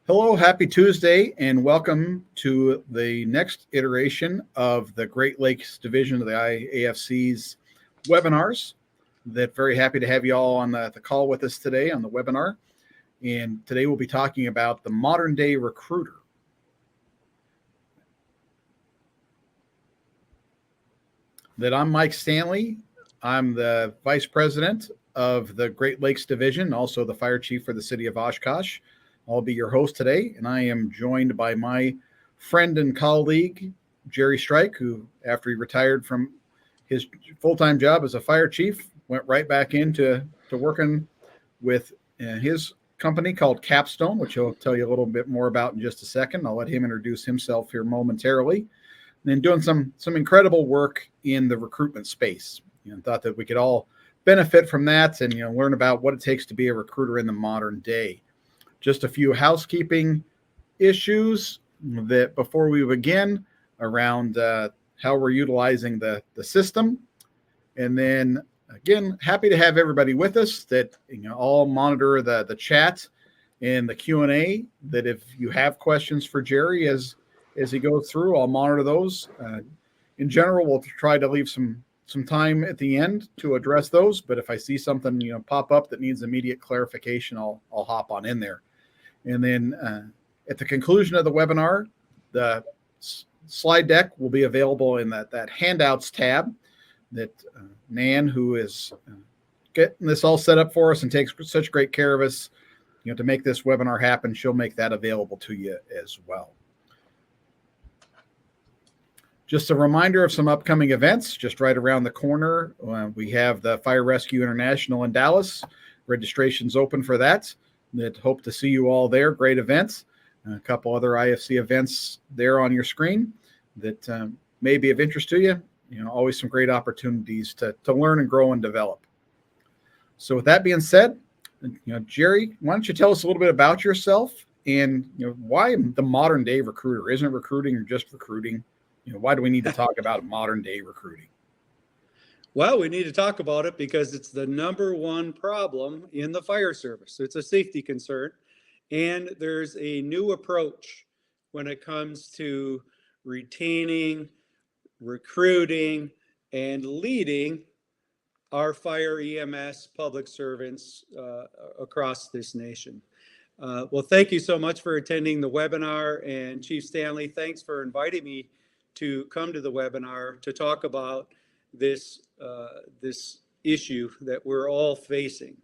Hello, happy Tuesday, and welcome to the next iteration of the Great Lakes Division of the IAFC's webinars. That very happy to have you all on the call with us today on the webinar. And today we'll be talking about the modern day recruiter. That I'm Mike Stanley. I'm the Vice President of the Great Lakes Division, also the Fire Chief for the City of Oshkosh. I'll be your host today, and I am joined by my friend and colleague, Jerry Strike, who, after he retired from his full-time job as a fire chief, went right back into working with his company called Capstone, which he'll tell you a little bit more about in just a second. I'll let him introduce himself here momentarily. And doing some incredible work in the recruitment space. Thought that we could all benefit from that and learn about what it takes to be a recruiter in the modern day. Just a few housekeeping issues that before we begin around how we're utilizing the system. And then again, happy to have everybody with us that all monitor the chat and the Q&A, that if you have questions for Jerry as he goes through, I'll monitor those. In general, we'll try to leave some time at the end to address those. But if I see something pop up that needs immediate clarification, I'll hop on in there. And then at the conclusion of the webinar, the slide deck will be available in that handouts tab that Nan, who is getting this all set up for us and takes such great care of us, to make this webinar happen, she'll make that available to you as well. Just a reminder of some upcoming events just right around the corner. We have the Fire Rescue International in Dallas. Registration's open for that. Hope to see you all there. Great events. A couple other IFC events there on your screen that may be of interest to you. Always some great opportunities to learn and grow and develop. So with that being said, Jerry, why don't you tell us a little bit about yourself and why the modern day recruiter? Isn't recruiting or just recruiting? Why do we need to talk about modern day recruiting? Well, we need to talk about it because it's the number one problem in the fire service. It's a safety concern. And there's a new approach when it comes to retaining, recruiting, and leading our fire EMS public servants across this nation. Well, thank you so much for attending the webinar. And Chief Stanley, thanks for inviting me to come to the webinar to talk about this issue that we're all facing.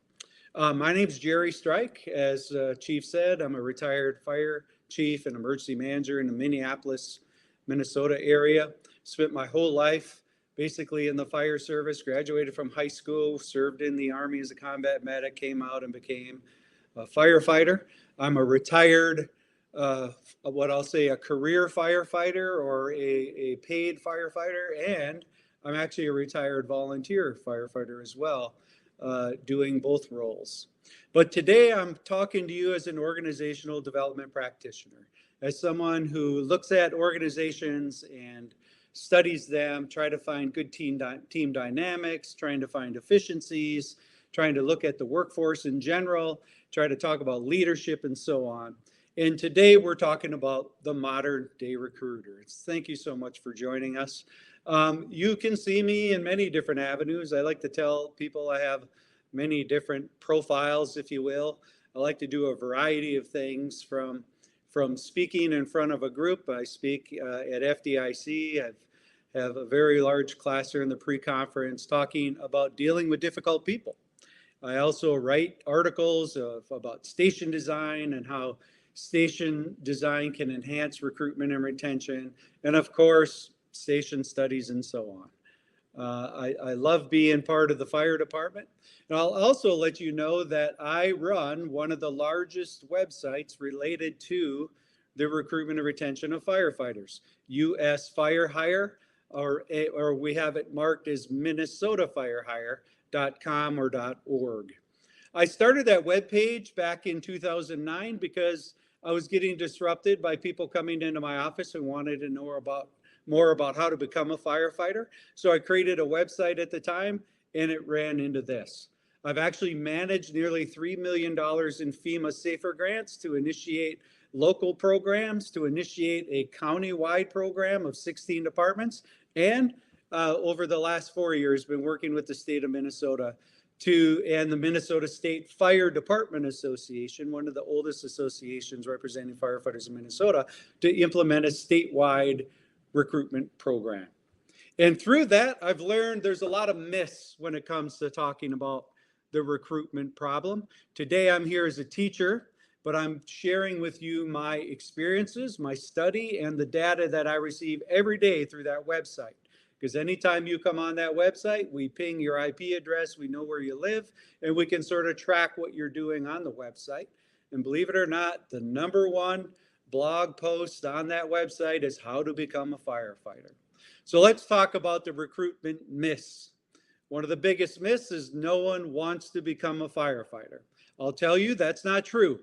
My name's Jerry Strike. As Chief said, I'm a retired fire chief and emergency manager in the Minneapolis, Minnesota area. Spent my whole life basically in the fire service, graduated from high school, served in the Army as a combat medic, came out and became a firefighter. I'm a retired what I'll say a career firefighter or a paid firefighter, and I'm actually a retired volunteer firefighter as well, doing both roles. But today I'm talking to you as an organizational development practitioner, as someone who looks at organizations and studies them, try to find good team dynamics, trying to find efficiencies, trying to look at the workforce in general, try to talk about leadership and so on. And today we're talking about the modern day recruiter. Thank you so much for joining us. You can see me in many different avenues. I like to tell people I have many different profiles, if you will. I like to do a variety of things from speaking in front of a group. I speak at FDIC. I have a very large class here in the pre-conference talking about dealing with difficult people. I also write articles about station design and how station design can enhance recruitment and retention, and of course, station studies and so on. I love being part of the fire department. And I'll also let you know that I run one of the largest websites related to the recruitment and retention of firefighters, US Fire Hire, or we have it marked as MinnesotaFireHire.com or .org. I started that webpage back in 2009 because I was getting disrupted by people coming into my office and wanted to know more about how to become a firefighter. So I created a website at the time, and it ran into this. I've actually managed nearly $3 million in FEMA SAFER grants to initiate local programs to initiate a county-wide program of 16 departments. And over the last 4 years, been working with the state of Minnesota and the Minnesota State Fire Department Association, one of the oldest associations representing firefighters in Minnesota, to implement a statewide recruitment program. And through that, I've learned there's a lot of myths when it comes to talking about the recruitment problem. Today, I'm here as a teacher, but I'm sharing with you my experiences, my study, and the data that I receive every day through that website. Because anytime you come on that website, we ping your IP address, we know where you live, and we can sort of track what you're doing on the website. And believe it or not, the number one blog post on that website is how to become a firefighter. So let's talk about the recruitment myths. One of the biggest myths is no one wants to become a firefighter. I'll tell you that's not true.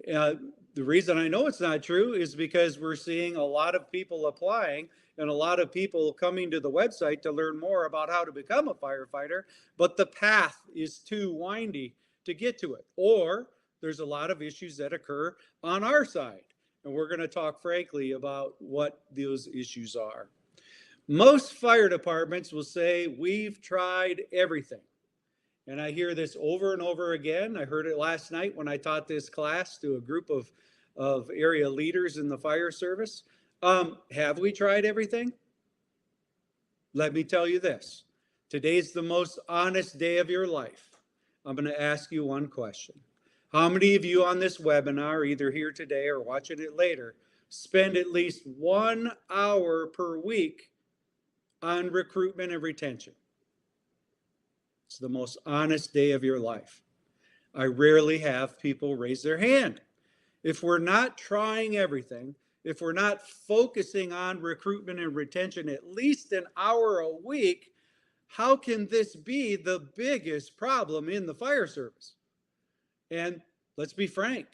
The reason I know it's not true is because we're seeing a lot of people applying and a lot of people coming to the website to learn more about how to become a firefighter, but the path is too windy to get to it. Or there's a lot of issues that occur on our side. And we're going to talk frankly about what those issues are. Most fire departments will say, we've tried everything. And I hear this over and over again. I heard it last night when I taught this class to a group of area leaders in the fire service. Have we tried everything? Let me tell you this. Today's the most honest day of your life. I'm going to ask you one question. How many of you on this webinar, either here today or watching it later, spend at least 1 hour per week on recruitment and retention? It's the most honest day of your life. I rarely have people raise their hand. If we're not trying everything, if we're not focusing on recruitment and retention at least an hour a week, how can this be the biggest problem in the fire service? And let's be frank,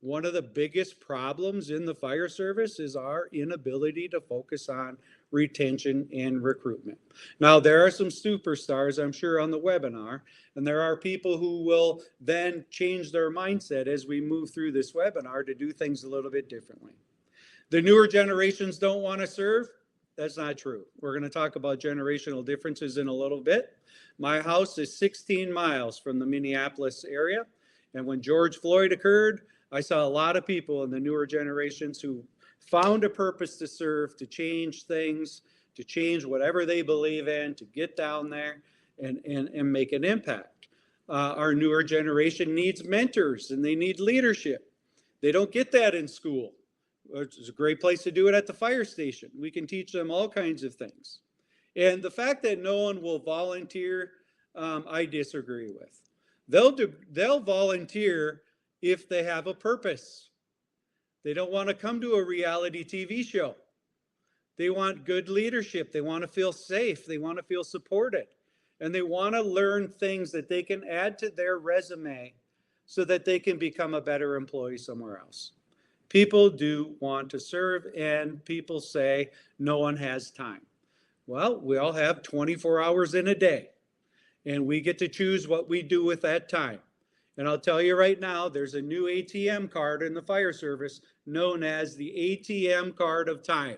one of the biggest problems in the fire service is our inability to focus on retention and recruitment. Now, there are some superstars, I'm sure, on the webinar, and there are people who will then change their mindset as we move through this webinar to do things a little bit differently. The newer generations don't want to serve. That's not true. We're going to talk about generational differences in a little bit. My house is 16 miles from the Minneapolis area, and when George Floyd occurred, I saw a lot of people in the newer generations who found a purpose to serve, to change things, to change whatever they believe in, to get down there and make an impact. Our newer generation needs mentors and they need leadership. They don't get that in school. It's a great place to do it at the fire station. We can teach them all kinds of things. And the fact that no one will volunteer, I disagree with. They'll volunteer if they have a purpose. They don't want to come to a reality TV show. They want good leadership. They want to feel safe. They want to feel supported. And they want to learn things that they can add to their resume so that they can become a better employee somewhere else. People do want to serve, and people say no one has time. Well, we all have 24 hours in a day, and we get to choose what we do with that time. And I'll tell you right now, there's a new ATM card in the fire service known as the ATM card of time.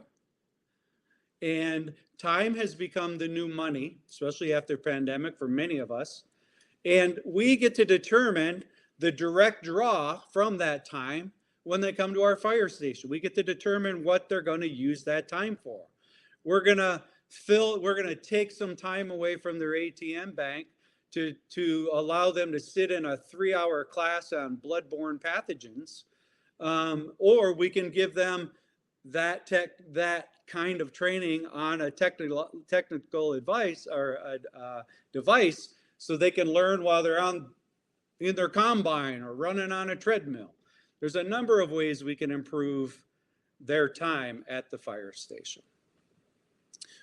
And time has become the new money, especially after pandemic for many of us. And we get to determine the direct draw from that time when they come to our fire station. We get to determine what they're going to use that time for. We're going to take some time away from their ATM bank to allow them to sit in a 3-hour class on bloodborne pathogens, or we can give them that kind of training on a technical advice or a device, so they can learn while they're in their combine or running on a treadmill. There's a number of ways we can improve their time at the fire station.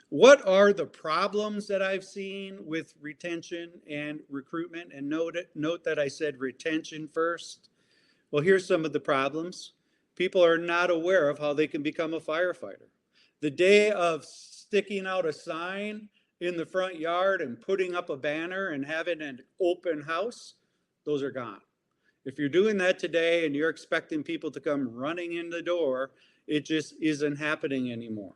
What are the problems that I've seen with retention and recruitment? And note that I said retention first. Well, here's some of the problems. People are not aware of how they can become a firefighter. The day of sticking out a sign in the front yard and putting up a banner and having an open house, those are gone. If you're doing that today and you're expecting people to come running in the door, it just isn't happening anymore.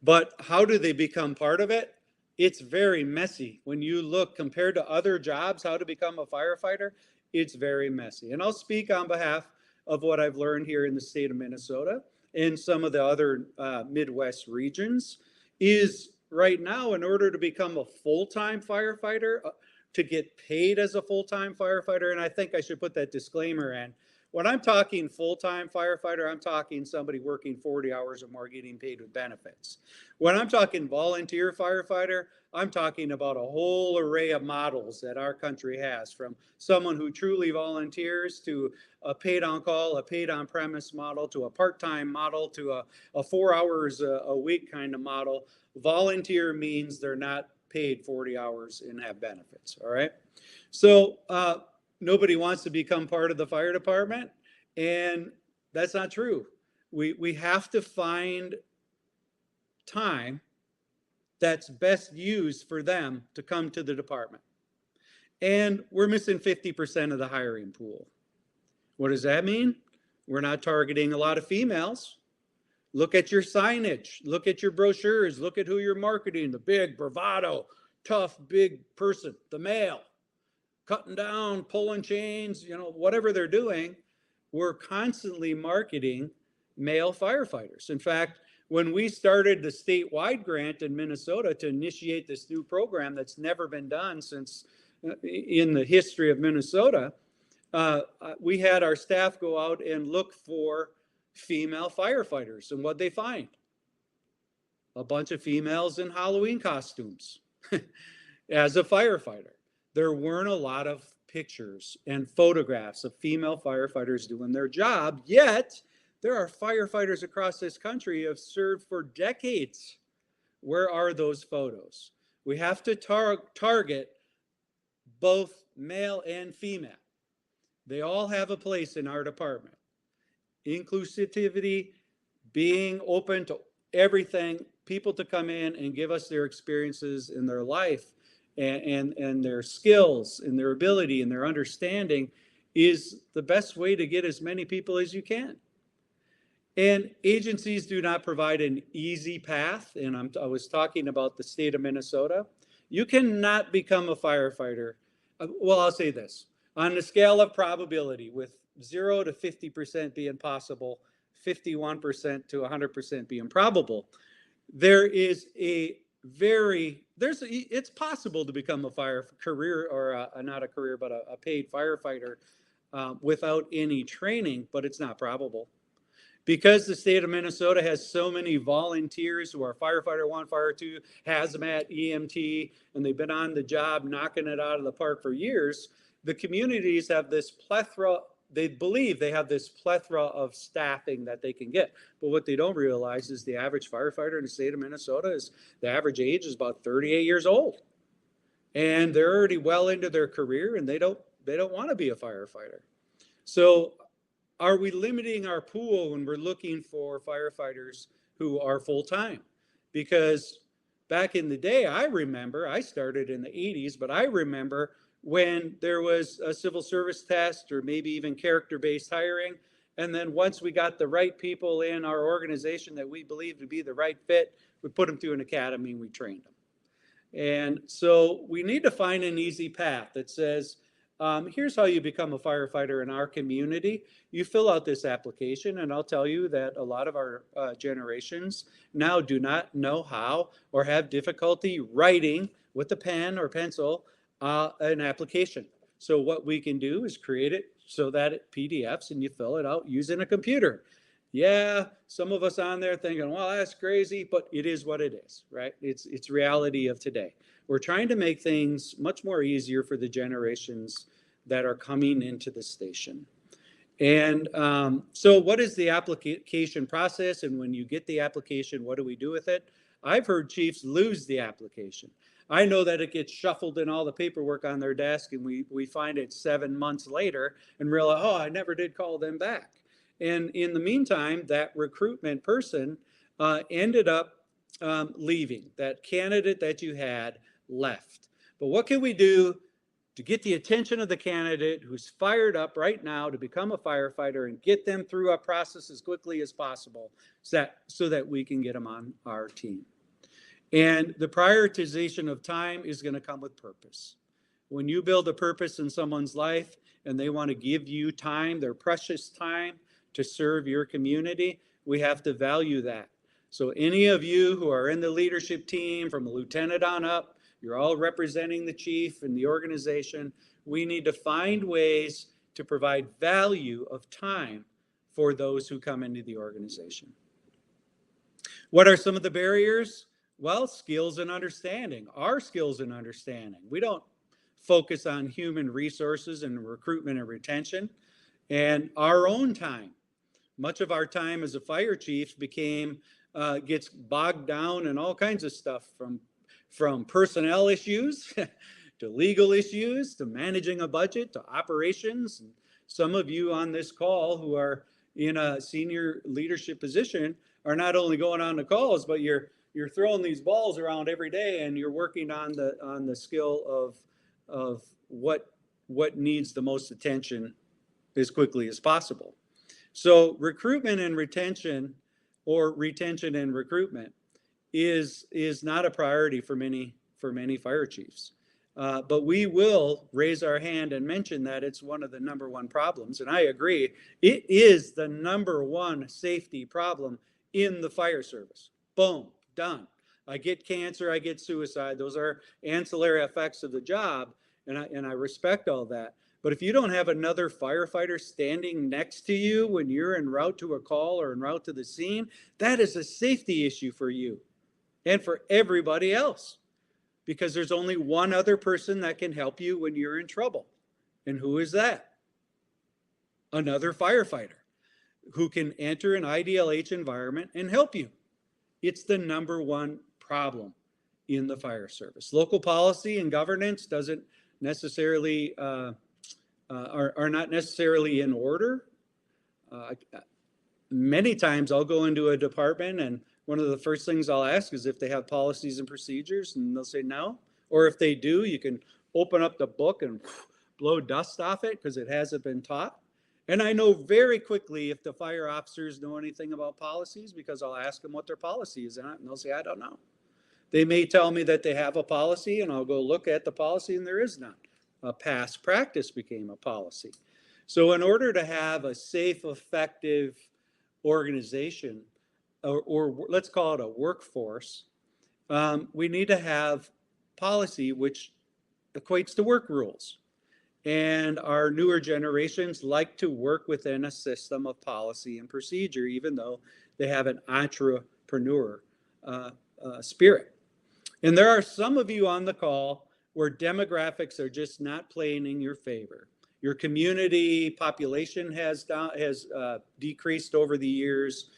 But how do they become part of it? It's very messy. When you look compared to other jobs, how to become a firefighter, it's very messy. And I'll speak on behalf of what I've learned here in the state of Minnesota and some of the other Midwest regions is right now, in order to become a full-time firefighter, to get paid as a full-time firefighter, and I think I should put that disclaimer in. When I'm talking full-time firefighter, I'm talking somebody working 40 hours or more getting paid with benefits. When I'm talking volunteer firefighter, I'm talking about a whole array of models that our country has, from someone who truly volunteers to a paid on call, a paid on premise model, to a part-time model, to a 4 hours a week kind of model. Volunteer means they're not paid 40 hours and have benefits. All right. So, nobody wants to become part of the fire department, and that's not true. We have to find time that's best used for them to come to the department. And we're missing 50% of the hiring pool. What does that mean? We're not targeting a lot of females. Look at your signage, look at your brochures, look at who you're marketing, the big bravado, tough, big person, the male. Cutting down, pulling chains, whatever they're doing, we're constantly marketing male firefighters. In fact, when we started the statewide grant in Minnesota to initiate this new program that's never been done since in the history of Minnesota, we had our staff go out and look for female firefighters, and what they find? A bunch of females in Halloween costumes as a firefighter. There weren't a lot of pictures and photographs of female firefighters doing their job, yet there are firefighters across this country who have served for decades. Where are those photos? We have to target both male and female. They all have a place in our department. Inclusivity, being open to everything, people to come in and give us their experiences in their life and their skills and their ability and their understanding is the best way to get as many people as you can. And agencies do not provide an easy path. And I was talking about the state of Minnesota. You cannot become a firefighter. Well, I'll say this. On the scale of probability, with 0 to 50% being possible, 51% to 100% being probable, it's possible to become a fire career, or not a career, but a paid firefighter without any training, but it's not probable. Because the state of Minnesota has so many volunteers who are firefighter 1, fire 2, hazmat, EMT, and they've been on the job knocking it out of the park for years, the communities have this plethora. They believe they have this plethora of staffing that they can get. But what they don't realize is the average firefighter in the state of Minnesota the average age is about 38 years old. And they're already well into their career, and they don't want to be a firefighter. So are we limiting our pool when we're looking for firefighters who are full-time? Because back in the day, I started in the 80s, but I remember when there was a civil service test or maybe even character-based hiring. And then once we got the right people in our organization that we believed to be the right fit, we put them through an academy and we trained them. And so we need to find an easy path that says, here's how you become a firefighter in our community. You fill out this application, and I'll tell you that a lot of our generations now do not know how or have difficulty writing with a pen or pencil an application. So what we can do is create it so that it PDFs and you fill it out using a computer. Yeah, some of us on there thinking, well, that's crazy, but it is what it is, right? It's reality of today. We're trying to make things much more easier for the generations that are coming into the station. And so what is the application process? And when you get the application, what do we do with it? I've heard chiefs lose the application. I know that it gets shuffled in all the paperwork on their desk, and we find it 7 months later and realize, oh, I never did call them back. And in the meantime, that recruitment person ended up leaving. That candidate that you had left. But what can we do to get the attention of the candidate who's fired up right now to become a firefighter and get them through a process as quickly as possible so that we can get them on our team. And the prioritization of time is going to come with purpose. When you build a purpose in someone's life and they want to give you time, their precious time to serve your community, we have to value that. So any of you who are in the leadership team from a lieutenant on up, you're all representing the chief and the organization. We need to find ways to provide value of time for those who come into the organization. What are some of the barriers? Well, skills and understanding. Our skills and understanding. We don't focus on human resources and recruitment and retention and our own time. Much of our time as a fire chief gets bogged down in all kinds of stuff from personnel issues to legal issues to managing a budget to operations. And some of you on this call who are in a senior leadership position are not only going on the calls, but you're throwing these balls around every day and you're working on the skill of what needs the most attention as quickly as possible. So recruitment and retention, or retention and recruitment, is not a priority for many fire chiefs. But we will raise our hand and mention that it's one of the number one problems. And I agree, it is the number one safety problem in the fire service. Boom, done. I get cancer, I get suicide. Those are ancillary effects of the job, and I respect all that. But if you don't have another firefighter standing next to you when you're en route to a call or en route to the scene, that is a safety issue for you and for everybody else, because there's only one other person that can help you when you're in trouble. And who is that? Another firefighter who can enter an IDLH environment and help you. It's the number one problem in the fire service. Local policy and governance doesn't necessarily are not necessarily in order. Many times I'll go into a department and one of the first things I'll ask is if they have policies and procedures, and they'll say no. Or if they do, you can open up the book and blow dust off it because it hasn't been taught. And I know very quickly if the fire officers know anything about policies because I'll ask them what their policy is, and they'll say, I don't know. They may tell me that they have a policy, and I'll go look at the policy, and there is none. A past practice became a policy. So in order to have a safe, effective organization, or let's call it a workforce, we need to have policy which equates to work rules. And our newer generations like to work within a system of policy and procedure, even though they have an entrepreneur spirit. And there are some of you on the call where demographics are just not playing in your favor. Your community population has decreased over the years.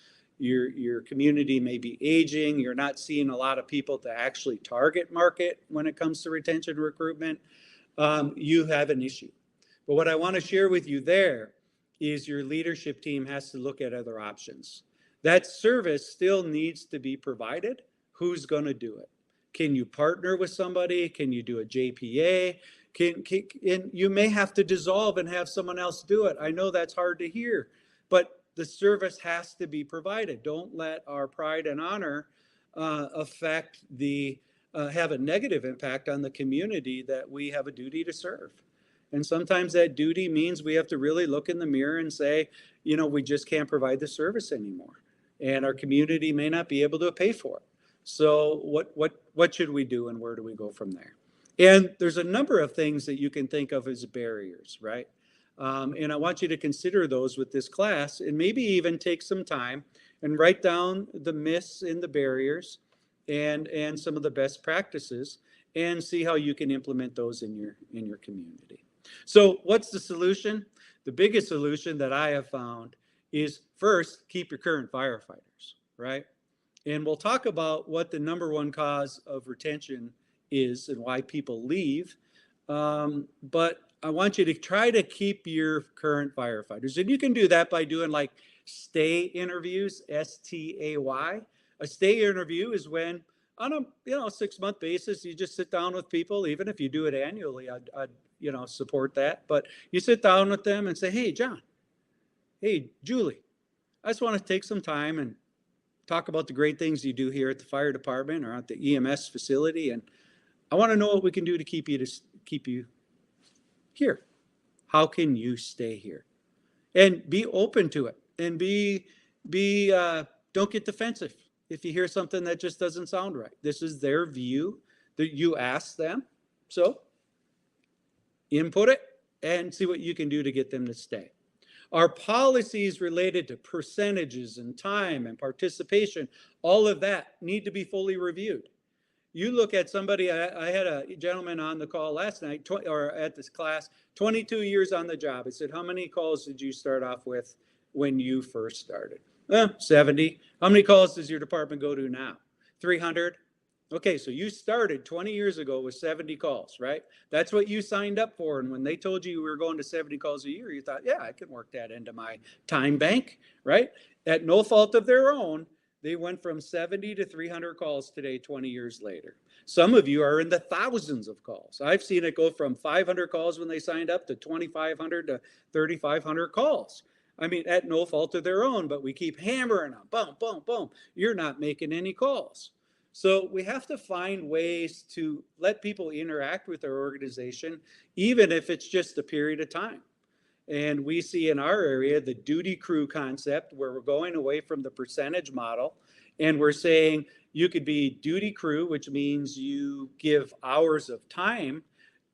Your community may be aging. You're not seeing a lot of people to actually target market when it comes to retention recruitment. You have an issue. But what I want to share with you there is your leadership team has to look at other options. That service still needs to be provided. Who's going to do it? Can you partner with somebody? Can you do a JPA? And you may have to dissolve and have someone else do it. I know that's hard to hear, but the service has to be provided. Don't let our pride and honor have a negative impact on the community that we have a duty to serve. And sometimes that duty means we have to really look in the mirror and say, we just can't provide the service anymore. And our community may not be able to pay for it. So what should we do and where do we go from there? And there's a number of things that you can think of as barriers, right? And I want you to consider those with this class and maybe even take some time and write down the myths and the barriers and some of the best practices and see how you can implement those in your community. So what's the solution? The biggest solution that I have found is first, keep your current firefighters, right? And we'll talk about what the number one cause of retention is and why people leave. But I want you to try to keep your current firefighters. And you can do that by doing like stay interviews, STAY. A stay interview is when on a 6-month basis, you just sit down with people, even if you do it annually. support that. But you sit down with them and say, hey, John, hey, Julie, I just want to take some time and talk about the great things you do here at the fire department or at the EMS facility. And I want to know what we can do to keep you here. How can you stay here? And be open to it, and don't get defensive if you hear something that just doesn't sound right. This is their view that you ask them. So input it and see what you can do to get them to stay. Our policies related to percentages and time and participation, all of that need to be fully reviewed. You look at somebody, I had a gentleman on the call last night, or at this class, 22 years on the job. I said, how many calls did you start off with when you first started? 70. How many calls does your department go to now? 300. Okay, so you started 20 years ago with 70 calls, right? That's what you signed up for. And when they told you we were going to 70 calls a year, you thought, yeah, I can work that into my time bank, right? At no fault of their own, they went from 70 to 300 calls today, 20 years later. Some of you are in the thousands of calls. I've seen it go from 500 calls when they signed up to 2,500 to 3,500 calls. I mean, at no fault of their own, but we keep hammering them. Boom, boom, boom. You're not making any calls. So we have to find ways to let people interact with our organization, even if it's just a period of time. And we see in our area the duty crew concept, where we're going away from the percentage model. And we're saying you could be duty crew, which means you give hours of time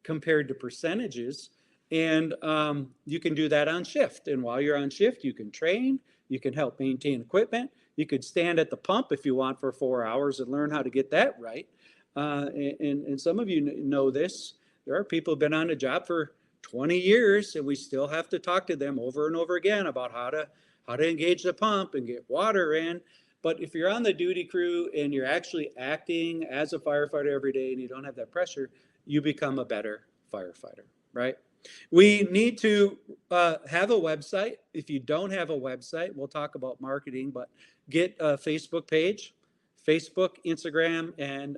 compared to percentages. And you can do that on shift. And while you're on shift, you can train, you can help maintain equipment. You could stand at the pump if you want for 4 hours and learn how to get that right. And some of you know this. There are people who've been on a job for 20 years, and we still have to talk to them over and over again about how to engage the pump and get water in. But if you're on the duty crew and you're actually acting as a firefighter every day and you don't have that pressure, you become a better firefighter, right? We need to have a website. If you don't have a website, we'll talk about marketing, but get a Facebook page. Facebook, Instagram, and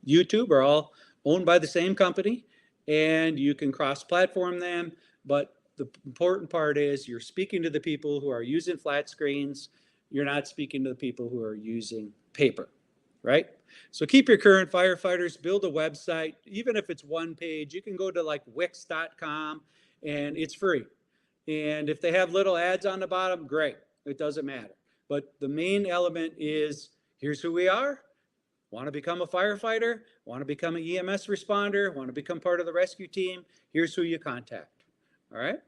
YouTube are all owned by the same company, and you can cross-platform them. But the important part is you're speaking to the people who are using flat screens. You're not speaking to the people who are using paper, right? So keep your current firefighters, build a website. Even if it's one page, you can go to like Wix.com and it's free. And if they have little ads on the bottom, great. It doesn't matter. But the main element is, here's who we are. Want to become a firefighter? Want to become an EMS responder? Want to become part of the rescue team? Here's who you contact. All right.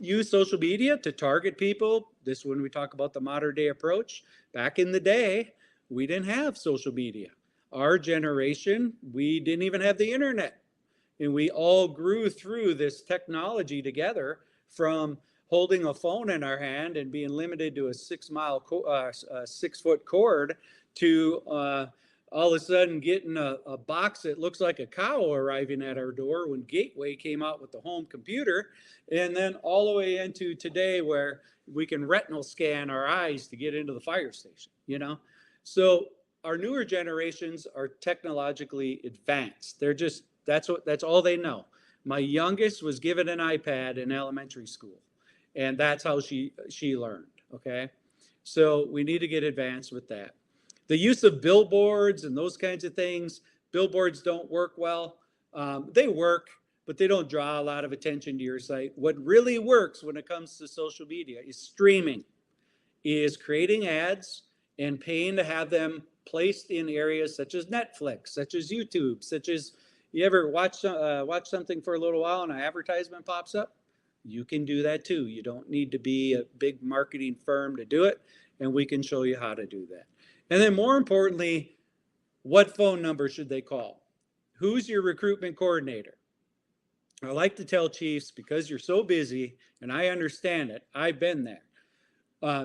Use social media to target people. This is when we talk about the modern day approach. Back in the day, we didn't have social media. Our generation, we didn't even have the internet. And we all grew through this technology together, from holding a phone in our hand and being limited to a 6-foot cord to all of a sudden getting a box that looks like a cow arriving at our door when Gateway came out with the home computer. And then all the way into today, where we can retinal scan our eyes to get into the fire station, So our newer generations are technologically advanced. That's all they know. My youngest was given an iPad in elementary school, and that's how she learned. Okay. So we need to get advanced with that. The use of billboards and those kinds of things, billboards don't work well. They work, but they don't draw a lot of attention to your site. What really works when it comes to social media is streaming, is creating ads and paying to have them placed in areas such as Netflix, such as YouTube, such as, you ever watch something for a little while and an advertisement pops up? You can do that too. You don't need to be a big marketing firm to do it, and we can show you how to do that. And then more importantly, what phone number should they call? Who's your recruitment coordinator? I like to tell chiefs, because you're so busy, and I understand it, I've been there,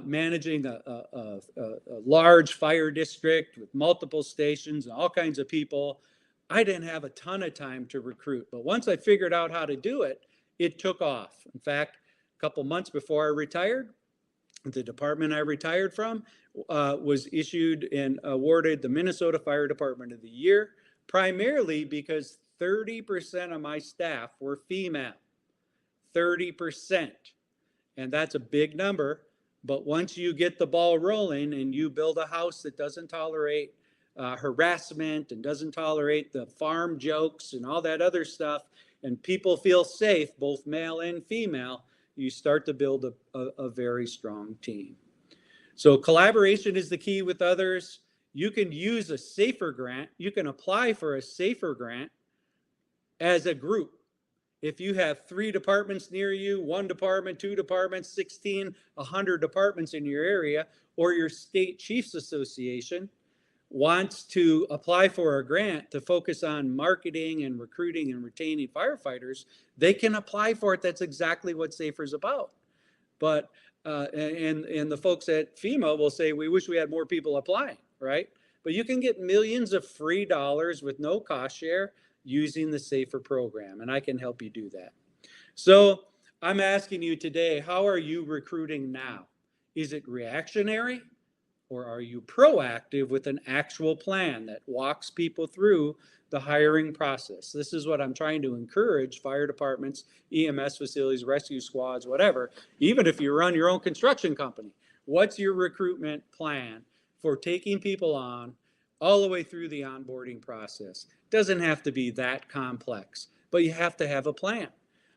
managing a large fire district with multiple stations and all kinds of people. I didn't have a ton of time to recruit, but once I figured out how to do it, it took off. In fact, a couple months before I retired, the department I retired from was issued and awarded the Minnesota Fire Department of the Year, primarily because 30% of my staff were female. 30%. And that's a big number. But once you get the ball rolling and you build a house that doesn't tolerate harassment and doesn't tolerate the farm jokes and all that other stuff, and people feel safe, both male and female, you start to build a very strong team. So collaboration is the key with others. You can use a SAFER grant. You can apply for a SAFER grant as a group. If you have 3 departments near you, 1 department, 2 departments, 16, 100 departments in your area, or your state chiefs association wants to apply for a grant to focus on marketing and recruiting and retaining firefighters, they can apply for it. That's exactly what SAFER is about. But and the folks at FEMA will say, we wish we had more people applying, right? But you can get millions of free dollars with no cost share using the SAFER program, and I can help you do that. So I'm asking you today, how are you recruiting now? Is it reactionary, or are you proactive with an actual plan that walks people through the hiring process? This is what I'm trying to encourage fire departments, EMS facilities, rescue squads, whatever. Even if you run your own construction company, what's your recruitment plan for taking people on all the way through the onboarding process? Doesn't have to be that complex, but you have to have a plan.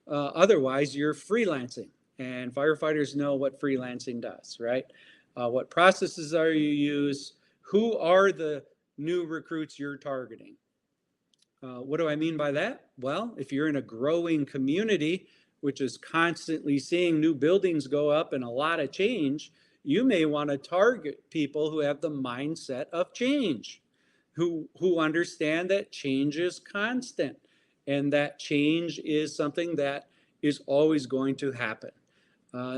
Otherwise, you're freelancing, and firefighters know what freelancing does, right? What processes are you use? Who are the new recruits you're targeting? What do I mean by that? Well, if you're in a growing community, which is constantly seeing new buildings go up and a lot of change, you may want to target people who have the mindset of change, who understand that change is constant and that change is something that is always going to happen.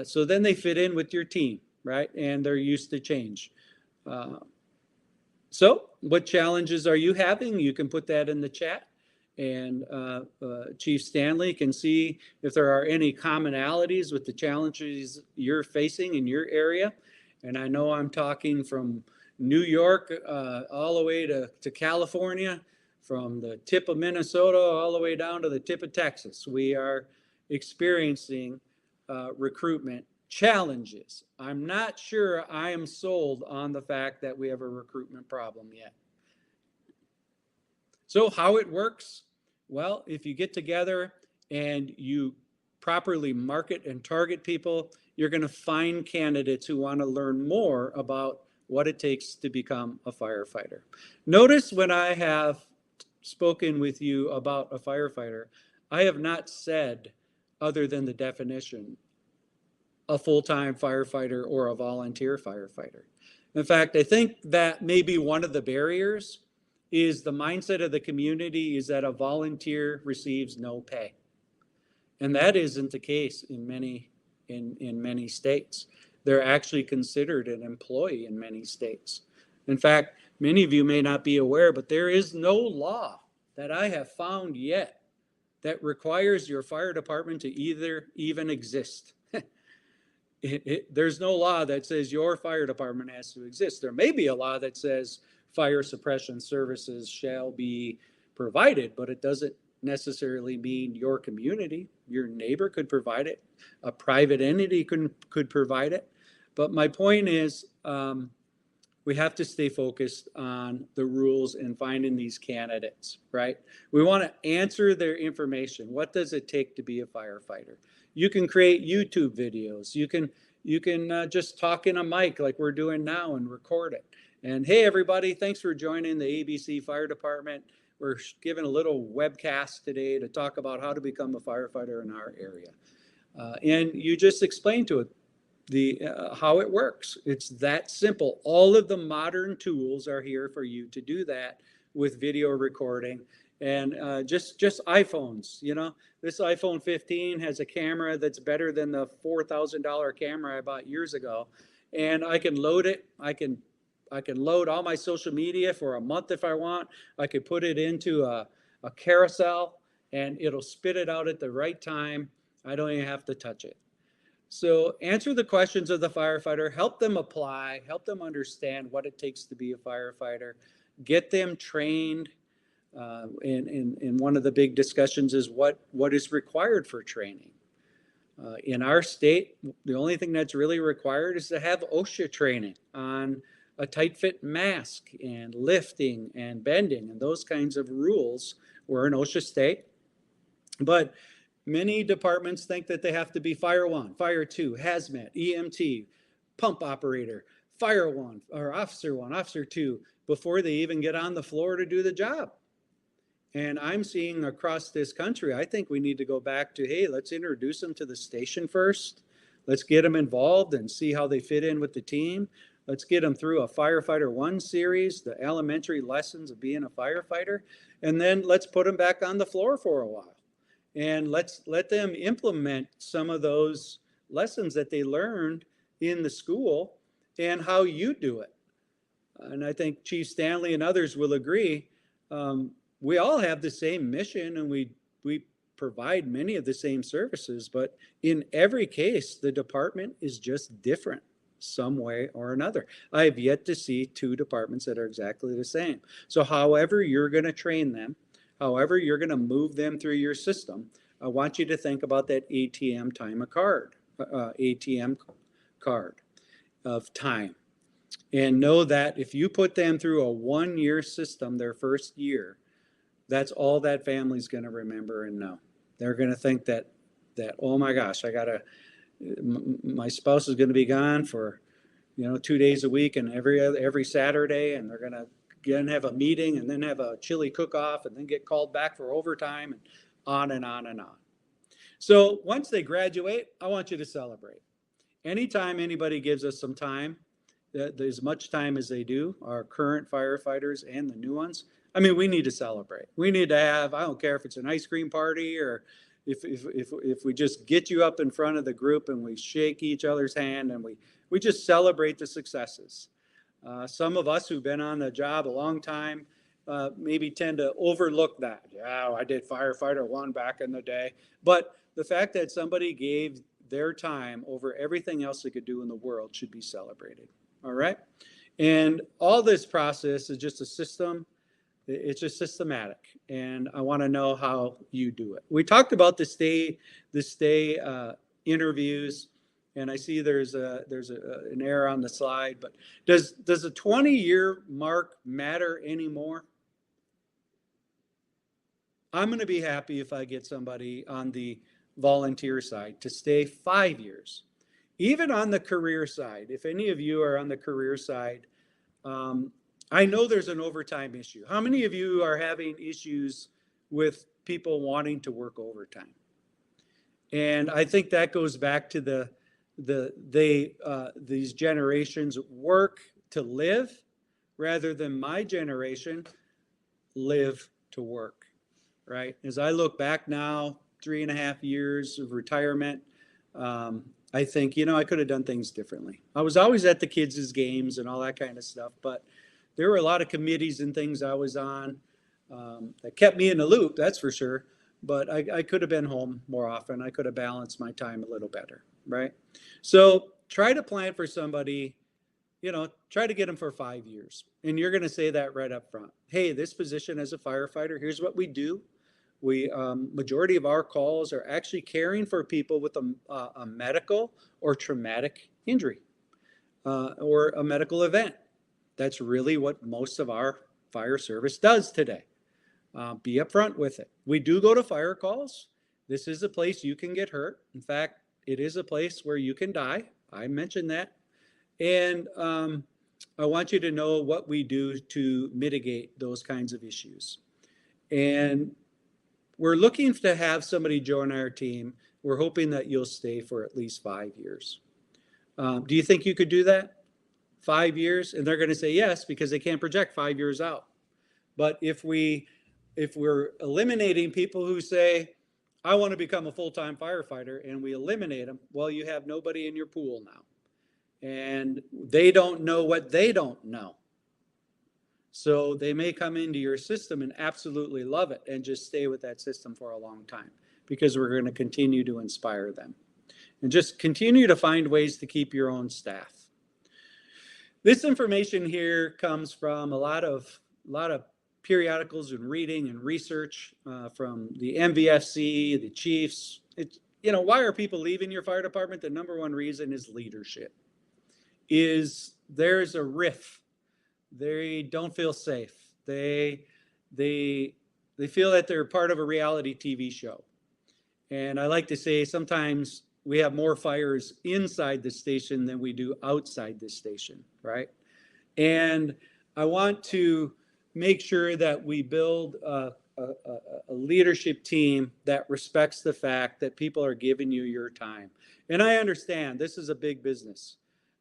So then they fit in with your team, right? And they're used to change. So what challenges are you having? You can put that in the chat, and Chief Stanley can see if there are any commonalities with the challenges you're facing in your area. And I know I'm talking from New York all the way to California, from the tip of Minnesota all the way down to the tip of Texas. We are experiencing recruitment challenges. I'm not sure I am sold on the fact that we have a recruitment problem yet. So how it works? Well, if you get together and you properly market and target people, you're going to find candidates who want to learn more about what it takes to become a firefighter. Notice when I have spoken with you about a firefighter, I have not said, other than the definition, a full-time firefighter or a volunteer firefighter. In fact, I think that maybe one of the barriers is the mindset of the community is that a volunteer receives no pay. And that isn't the case in many states. They're actually considered an employee in many states. In fact, many of you may not be aware, but there is no law that I have found yet that requires your fire department to even exist. There's no law that says your fire department has to exist. There may be a law that says fire suppression services shall be provided, but it doesn't necessarily mean your community. Your neighbor could provide it. A private entity could provide it. But my point is, we have to stay focused on the rules and finding these candidates, right? We want to answer their information. What does it take to be a firefighter? You can create YouTube videos. You can just talk in a mic like we're doing now and record it. And hey, everybody, thanks for joining the ABC Fire Department. We're giving a little webcast today to talk about how to become a firefighter in our area. And you just explain to it how it works. It's that simple. All of the modern tools are here for you to do that with video recording. And just iPhones, you know, this iPhone 15 has a camera that's better than the $4,000 camera I bought years ago. And I can load it. I can load all my social media for a month if I want. I could put it into a carousel and it'll spit it out at the right time. I don't even have to touch it. So answer the questions of the firefighter, help them apply, help them understand what it takes to be a firefighter, get them trained. And one of the big discussions is what is required for training. In our state, the only thing that's really required is to have OSHA training on a tight fit mask and lifting and bending and those kinds of rules. We're an OSHA state, but many departments think that they have to be Fire 1, Fire 2, Hazmat, EMT, pump operator, Fire 1, or Officer 1, Officer 2, before they even get on the floor to do the job. And I'm seeing across this country, I think we need to go back to, hey, let's introduce them to the station first. Let's get them involved and see how they fit in with the team. Let's get them through a Firefighter 1 series, the elementary lessons of being a firefighter, and then let's put them back on the floor for a while. And let's let them implement some of those lessons that they learned in the school and how you do it. And I think Chief Stanley and others will agree. We all have the same mission and we provide many of the same services, but in every case, the department is just different some way or another. I have yet to see two departments that are exactly the same. So however you're going to train them, however you're going to move them through your system, I want you to think about that ATM card of time. And know that if you put them through a 1-year system their first year, that's all that family's going to remember and know. They're going to think that oh my gosh, my spouse is going to be gone for 2 days a week and every Saturday, and they're going to have a meeting and then have a chili cook-off and then get called back for overtime and on and on and on. So once they graduate, I want you to celebrate. Anytime anybody gives us some time, as much time as they do, our current firefighters and the new ones, I mean, we need to celebrate. We need to have, I don't care if it's an ice cream party or if we just get you up in front of the group and we shake each other's hand and we just celebrate the successes. Some of us who've been on the job a long time maybe tend to overlook that. Yeah, I did Firefighter 1 back in the day. But the fact that somebody gave their time over everything else they could do in the world should be celebrated. All right. And all this process is just a system. It's just systematic. And I want to know how you do it. We talked about the stay interviews. And I see there's an error on the slide, but does a 20-year mark matter anymore? I'm going to be happy if I get somebody on the volunteer side to stay 5 years. Even on the career side, if any of you are on the career side, I know there's an overtime issue. How many of you are having issues with people wanting to work overtime? And I think that goes back to these generations work to live rather than my generation live to work, right? As I look back now, 3.5 years of retirement, I think, I could have done things differently. I was always at the kids' games and all that kind of stuff, but there were a lot of committees and things I was on that kept me in the loop, that's for sure. But I could have been home more often. I could have balanced my time a little better, right? So try to plan for somebody, try to get them for 5 years. And you're going to say that right up front. Hey, this position as a firefighter, here's what we do. We majority of our calls are actually caring for people with a medical or traumatic injury or a medical event. That's really what most of our fire service does today. Be upfront with it. We do go to fire calls. This is a place you can get hurt. In fact, it is a place where you can die. I mentioned that. And I want you to know what we do to mitigate those kinds of issues. And we're looking to have somebody join our team. We're hoping that you'll stay for at least 5 years. Do you think you could do that? 5 years? And they're going to say yes, because they can't project 5 years out. But if we're eliminating people who say, I want to become a full-time firefighter, and we eliminate them, well, you have nobody in your pool now. And they don't know what they don't know. So they may come into your system and absolutely love it and just stay with that system for a long time, because we're going to continue to inspire them. And just continue to find ways to keep your own staff. This information here comes from a lot of periodicals and reading and research from the MVFC, the chiefs. Why are people leaving your fire department? The number one reason is leadership. There's a riff. They don't feel safe. They feel that they're part of a reality TV show. And I like to say sometimes we have more fires inside the station than we do outside the station, right? And I want to make sure that we build a leadership team that respects the fact that people are giving you your time. And I understand this is a big business.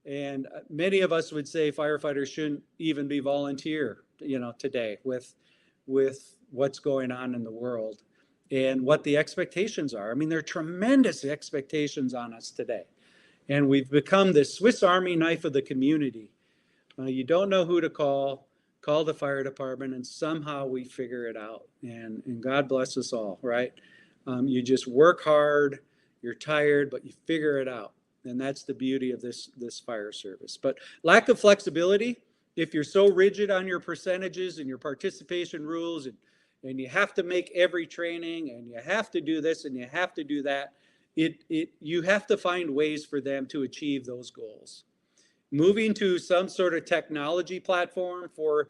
And many of us would say firefighters shouldn't even be volunteer, today with what's going on in the world and what the expectations are. I mean, there are tremendous expectations on us today. And we've become this Swiss Army knife of the community. You don't know who to call the fire department, and somehow we figure it out. And God bless us all, right? You just work hard, you're tired, but you figure it out. And that's the beauty of this fire service. But lack of flexibility, if you're so rigid on your percentages and your participation rules, and you have to make every training, and you have to do this, and you have to do that, you have to find ways for them to achieve those goals. Moving to some sort of technology platform for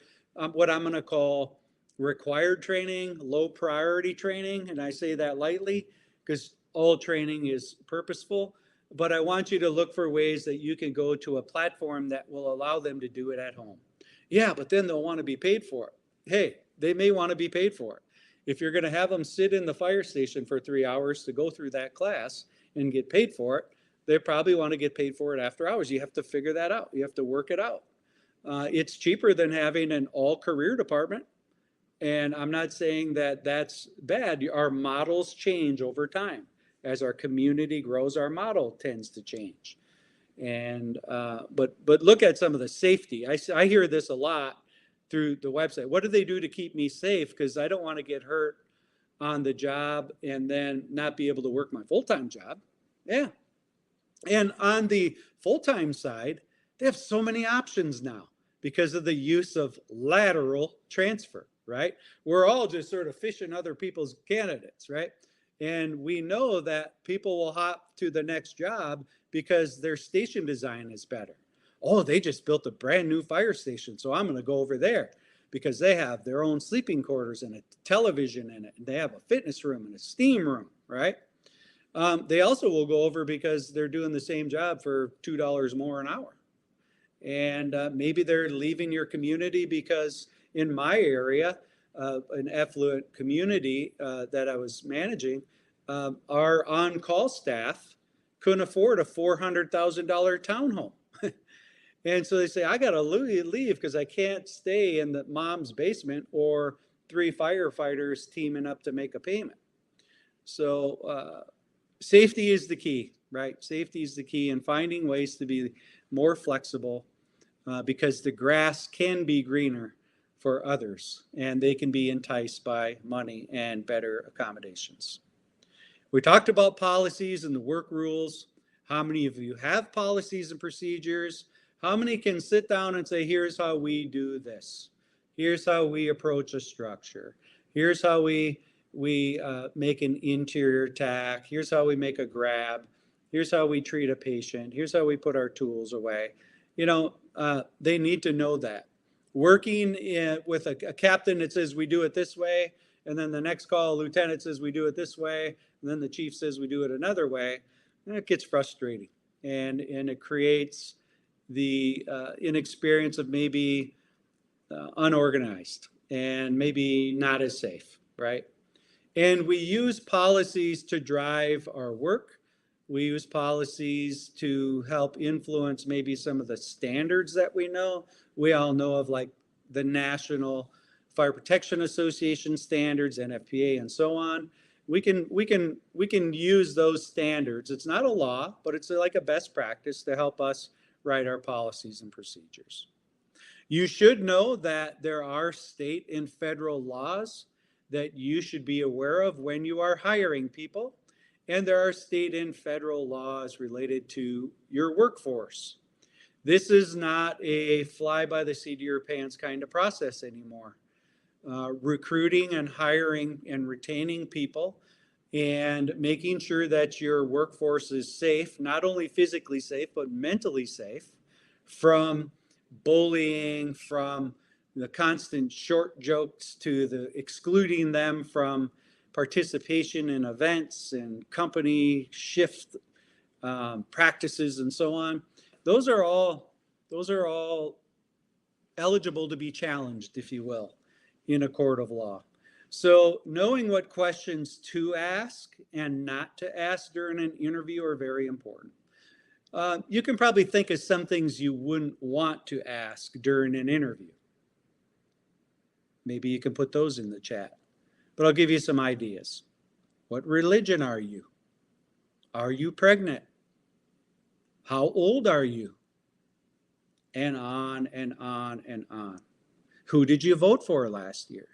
what I'm going to call required training, low priority training, and I say that lightly because all training is purposeful. But I want you to look for ways that you can go to a platform that will allow them to do it at home. Yeah, but then they'll want to be paid for it. Hey, they may want to be paid for it. If you're going to have them sit in the fire station for 3 hours to go through that class and get paid for it, they probably want to get paid for it after hours. You have to figure that out. You have to work it out. It's cheaper than having an all-career department. And I'm not saying that that's bad. Our models change over time. As our community grows, our model tends to change. And but look at some of the safety. I hear this a lot through the website. What do they do to keep me safe? Because I don't want to get hurt on the job and then not be able to work my full-time job. Yeah. And on the full-time side, they have so many options now because of the use of lateral transfer, right? We're all just sort of fishing other people's candidates, right? And we know that people will hop to the next job because their station design is better. Oh, they just built a brand new fire station, so I'm going to go over there because they have their own sleeping quarters and a television in it. And they have a fitness room and a steam room, right? They also will go over because they're doing the same job for $2 more an hour. And maybe they're leaving your community because in my area, an affluent community that I was managing, our on-call staff couldn't afford a $400,000 townhome. And so they say, I got to leave because I can't stay in the mom's basement or 3 firefighters teaming up to make a payment. So safety is the key, right? Safety is the key, and finding ways to be more flexible because the grass can be greener for others, and they can be enticed by money and better accommodations. We talked about policies and the work rules. How many of you have policies and procedures? How many can sit down and say, here's how we do this. Here's how we approach a structure. Here's how we make an interior tack. Here's how we make a grab. Here's how we treat a patient. Here's how we put our tools away. They need to know that. Working with a captain that says we do it this way, and then the next call, a lieutenant says we do it this way, and then the chief says we do it another way, and it gets frustrating. And it creates the inexperience of maybe unorganized and maybe not as safe, right? And we use policies to drive our work. We use policies to help influence maybe some of the standards that we know. We all know of like the National Fire Protection Association standards, NFPA, and so on. We can use those standards. It's not a law, but it's like a best practice to help us write our policies and procedures. You should know that there are state and federal laws that you should be aware of when you are hiring people. And there are state and federal laws related to your workforce. This is not a fly by the seat of your pants kind of process anymore. recruiting and hiring and retaining people, and making sure that your workforce is safe, not only physically safe, but mentally safe from bullying, from the constant short jokes to the excluding them from participation in events and company shift practices and so on. Those are all eligible to be challenged, if you will, in a court of law. So knowing what questions to ask and not to ask during an interview are very important. You can probably think of some things you wouldn't want to ask during an interview. Maybe you can put those in the chat. But I'll give you some ideas. What religion are you? Are you pregnant? How old are you? And on and on and on. Who did you vote for last year?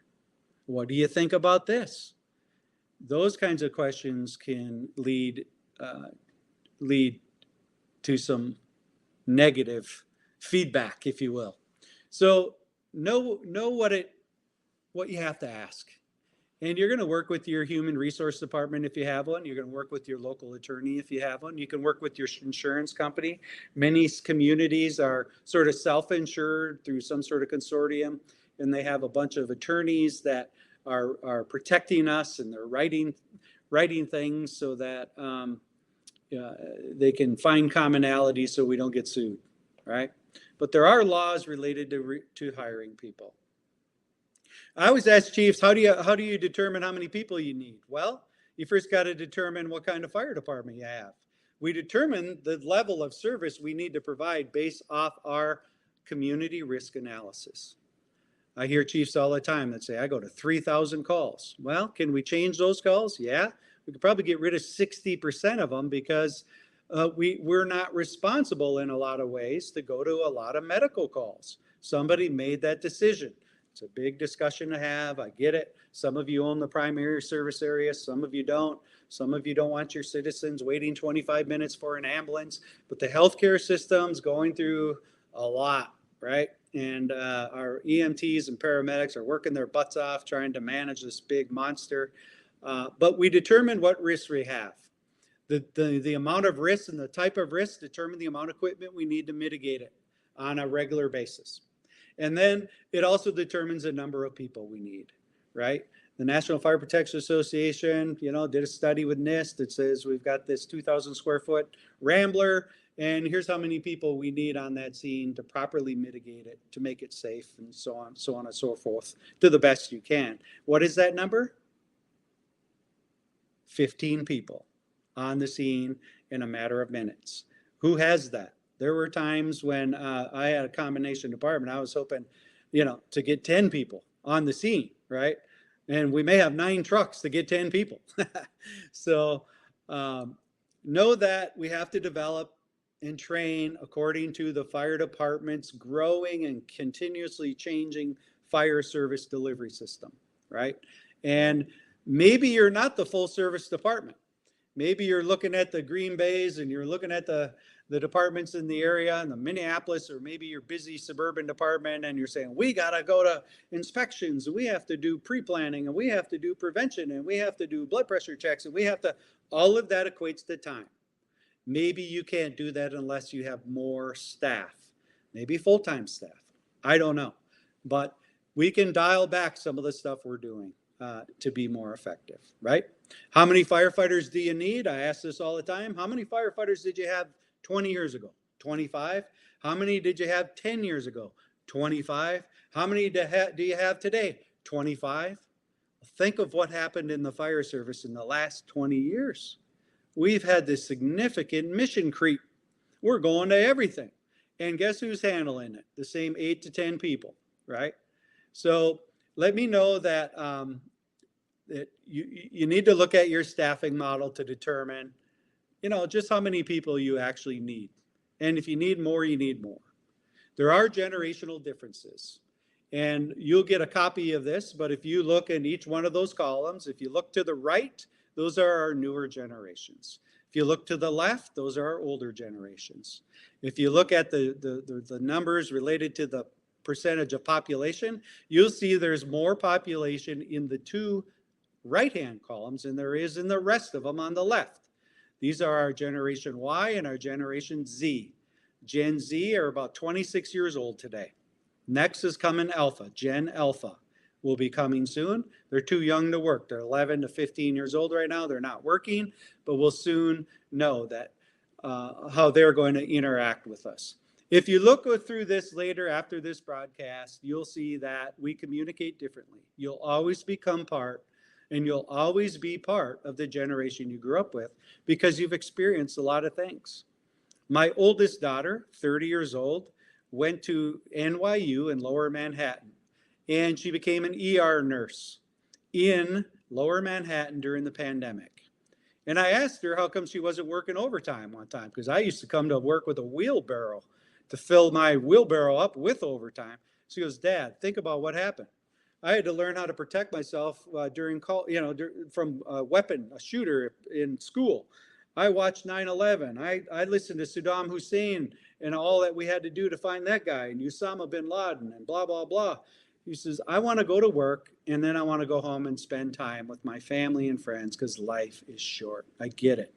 What do you think about this? Those kinds of questions can lead to some negative feedback, if you will. So know what you have to ask. And you're going to work with your human resource department if you have one. You're going to work with your local attorney if you have one. You can work with your insurance company. Many communities are sort of self-insured through some sort of consortium, and they have a bunch of attorneys that are protecting us, and they're writing things so that they can find commonality so we don't get sued, right? But there are laws related to hiring people. I always ask chiefs, how do you determine how many people you need? Well, you first got to determine what kind of fire department you have. We determine the level of service we need to provide based off our community risk analysis. I hear chiefs all the time that say, I go to 3,000 calls. Well, can we change those calls? Yeah, we could probably get rid of 60% of them because we're not responsible in a lot of ways to go to a lot of medical calls. Somebody made that decision. It's a big discussion to have. I get it. Some of you own the primary service area. Some of you don't. Some of you don't want your citizens waiting 25 minutes for an ambulance. But the healthcare system's going through a lot, right? And our EMTs and paramedics are working their butts off trying to manage this big monster. But we determine what risks we have. The amount of risk and the type of risk determine the amount of equipment we need to mitigate it on a regular basis. And then it also determines the number of people we need, right? The National Fire Protection Association, did a study with NIST that says we've got this 2,000 square foot Rambler, and here's how many people we need on that scene to properly mitigate it, to make it safe, and so on and so forth, to the best you can. What is that number? 15 people on the scene in a matter of minutes. Who has that? There were times when I had a combination department. I was hoping, to get 10 people on the scene, right? And we may have 9 trucks to get 10 people. So know that we have to develop and train according to the fire department's growing and continuously changing fire service delivery system, right? And maybe you're not the full service department. Maybe you're looking at the Green Bays and you're looking at the departments in the area and the Minneapolis, or maybe your busy suburban department, and you're saying, we got to go to inspections, and we have to do pre-planning, and we have to do prevention, and we have to do blood pressure checks, and all of that equates to time. Maybe you can't do that unless you have more staff, maybe full-time staff. I don't know, but we can dial back some of the stuff we're doing to be more effective, right? How many firefighters do you need? I ask this all the time. How many firefighters did you have 20 years ago? 25. How many did you have 10 years ago? 25. How many do you have today? 25. Think of what happened in the fire service in the last 20 years. We've had this significant mission creep. We're going to everything. And guess who's handling it? The same 8 to 10 people, right? So let me know that, that you need to look at your staffing model to determine just how many people you actually need. And if you need more, you need more. There are generational differences. And you'll get a copy of this, but if you look in each one of those columns, if you look to the right, those are our newer generations. If you look to the left, those are our older generations. If you look at the numbers related to the percentage of population, you'll see there's more population in the two right-hand columns than there is in the rest of them on the left. These are our Generation Y and our Generation Z. Gen Z are about 26 years old today. Next is coming Alpha. Gen Alpha will be coming soon. They're too young to work. They're 11 to 15 years old right now. They're not working, but we'll soon know that how they're going to interact with us. If you look through this later after this broadcast, you'll see that we communicate differently. You'll always become part, and you'll always be part of the generation you grew up with because you've experienced a lot of things. My oldest daughter, 30 years old, went to NYU in Lower Manhattan, and she became an ER nurse in Lower Manhattan during the pandemic. And I asked her how come she wasn't working overtime one time, because I used to come to work with a wheelbarrow to fill my wheelbarrow up with overtime. She goes, Dad, think about what happened. I had to learn how to protect myself during from a shooter in school. I watched 9/11. I listened to Saddam Hussein and all that we had to do to find that guy, and Osama bin Laden and blah, blah, blah. He says, I want to go to work and then I want to go home and spend time with my family and friends because life is short. I get it.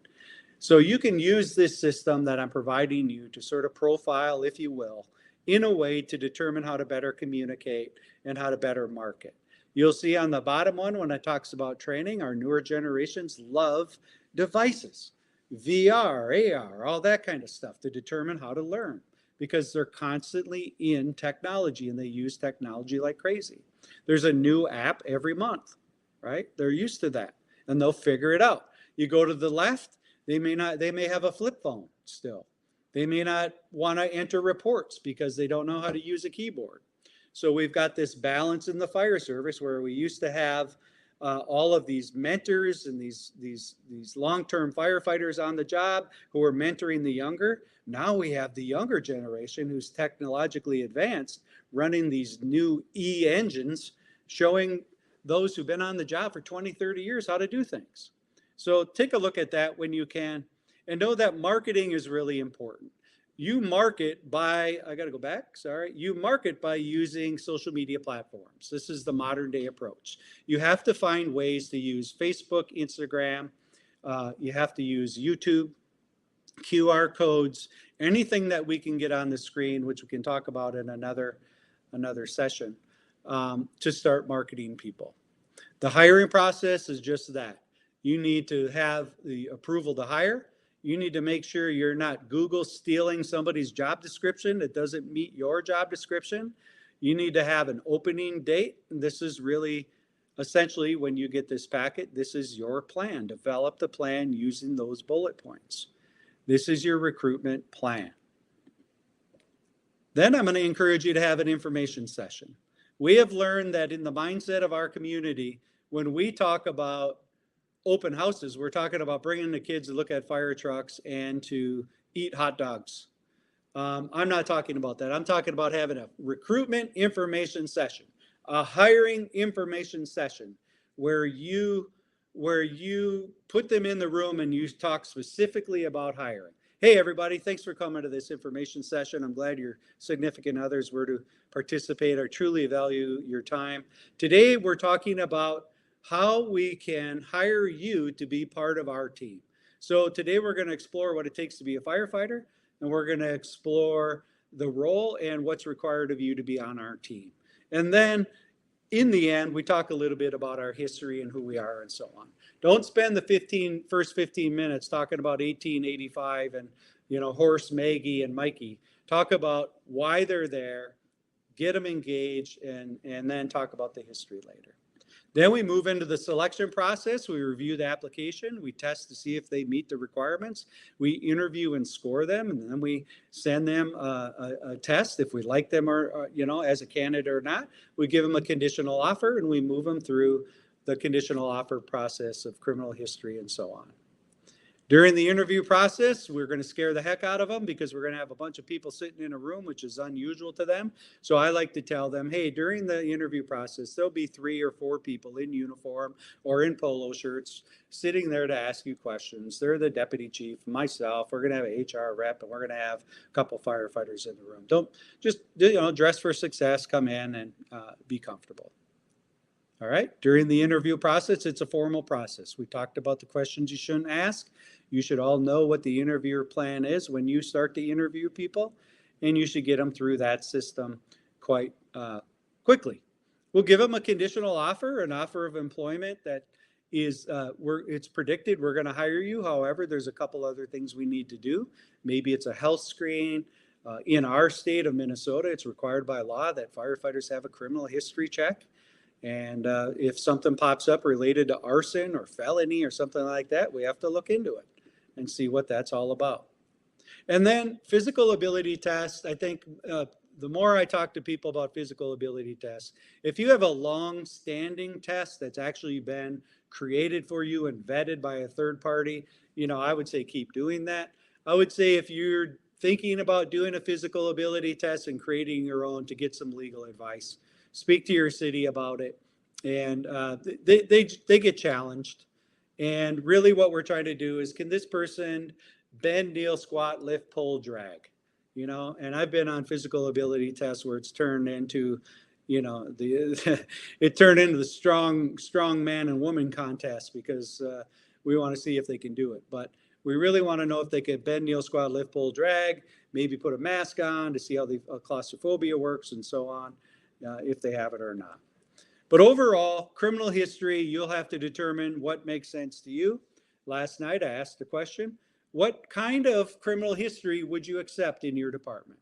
So you can use this system that I'm providing you to sort of profile, if you will, in a way to determine how to better communicate and how to better market. You'll see on the bottom one when it talks about training, our newer generations love devices, VR, AR, all that kind of stuff to determine how to learn, because they're constantly in technology and they use technology like crazy. There's a new app every month, right? They're used to that and they'll figure it out. You go to the left, they may have a flip phone still. They may not want to enter reports because they don't know how to use a keyboard. So we've got this balance in the fire service where we used to have all of these mentors and these long-term firefighters on the job who are mentoring the younger. Now we have the younger generation who's technologically advanced running these new engines, showing those who've been on the job for 20, 30 years how to do things. So take a look at that when you can, and know that marketing is really important. You market by, you market by using social media platforms. This is the modern day approach. You have to find ways to use Facebook, Instagram, you have to use YouTube, QR codes, anything that we can get on the screen, which we can talk about in another session, to start marketing people. The hiring process is just that. You need to have the approval to hire. You need to make sure you're not Google stealing somebody's job description that doesn't meet your job description. You need to have an opening date. And this is really essentially when you get this packet, this is your plan. Develop the plan using those bullet points. This is your recruitment plan. Then I'm going to encourage you to have an information session. We have learned that in the mindset of our community, when we talk about open houses, we're talking about bringing the kids to look at fire trucks and to eat hot dogs. I'm not talking about that. I'm talking about having a recruitment information session, a hiring information session where you put them in the room and you talk specifically about hiring. Hey, everybody, thanks for coming to this information session. I'm glad your significant others were to participate. I truly value your time. Today, we're talking about how we can hire you to be part of our team. So today we're going to explore what it takes to be a firefighter, and we're going to explore the role and what's required of you to be on our team. And then in the end, we talk a little bit about our history and who we are and so on. Don't spend the first 15 minutes talking about 1885 and, Horse, Maggie, and Mikey. Talk about why they're there, get them engaged, and then talk about the history later. Then we move into the selection process. We review the application. We test to see if they meet the requirements. We interview and score them, and then we send them a test if we like them or as a candidate or not. We give them a conditional offer, and we move them through the conditional offer process of criminal history and so on. During the interview process, we're going to scare the heck out of them because we're going to have a bunch of people sitting in a room, which is unusual to them. So I like to tell them, hey, during the interview process, there'll be 3 or 4 people in uniform or in polo shirts sitting there to ask you questions. They're the deputy chief, myself. We're going to have an HR rep, and we're going to have a couple firefighters in the room. Don't just, dress for success, come in and be comfortable. All right. During the interview process, it's a formal process. We talked about the questions you shouldn't ask. You should all know what the interviewer plan is when you start to interview people, and you should get them through that system quite quickly. We'll give them a conditional offer, an offer of employment that is, it's predicted we're going to hire you. However, there's a couple other things we need to do. Maybe it's a health screen. In our state of Minnesota, it's required by law that firefighters have a criminal history check. And if something pops up related to arson or felony or something like that, we have to look into it and see what that's all about. And then physical ability tests. I think the more I talk to people about physical ability tests, if you have a long-standing test that's actually been created for you and vetted by a third party, I would say keep doing that. I would say if you're thinking about doing a physical ability test and creating your own, to get some legal advice. Speak to your city about it, and they get challenged. And really what we're trying to do is, can this person bend, kneel, squat, lift, pull, drag? And I've been on physical ability tests where it's turned into, it turned into the strong man and woman contest because we want to see if they can do it. But we really want to know if they can bend, kneel, squat, lift, pull, drag, maybe put a mask on to see how the claustrophobia works and so on. If they have it or not. But overall, criminal history, you'll have to determine what makes sense to you. Last night, I asked the question, what kind of criminal history would you accept in your department?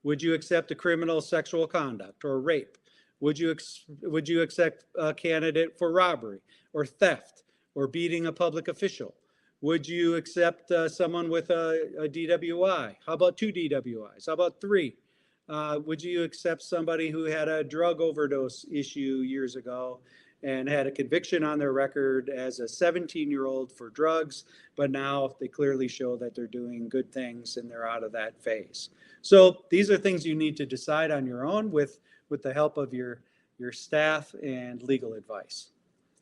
Would you accept a criminal sexual conduct or rape? Would you accept a candidate for robbery or theft or beating a public official? Would you accept someone with a DWI? How about 2 DWIs? How about 3? Would you accept somebody who had a drug overdose issue years ago and had a conviction on their record as a 17-year-old for drugs, but now they clearly show that they're doing good things and they're out of that phase? So these are things you need to decide on your own with the help of your staff and legal advice.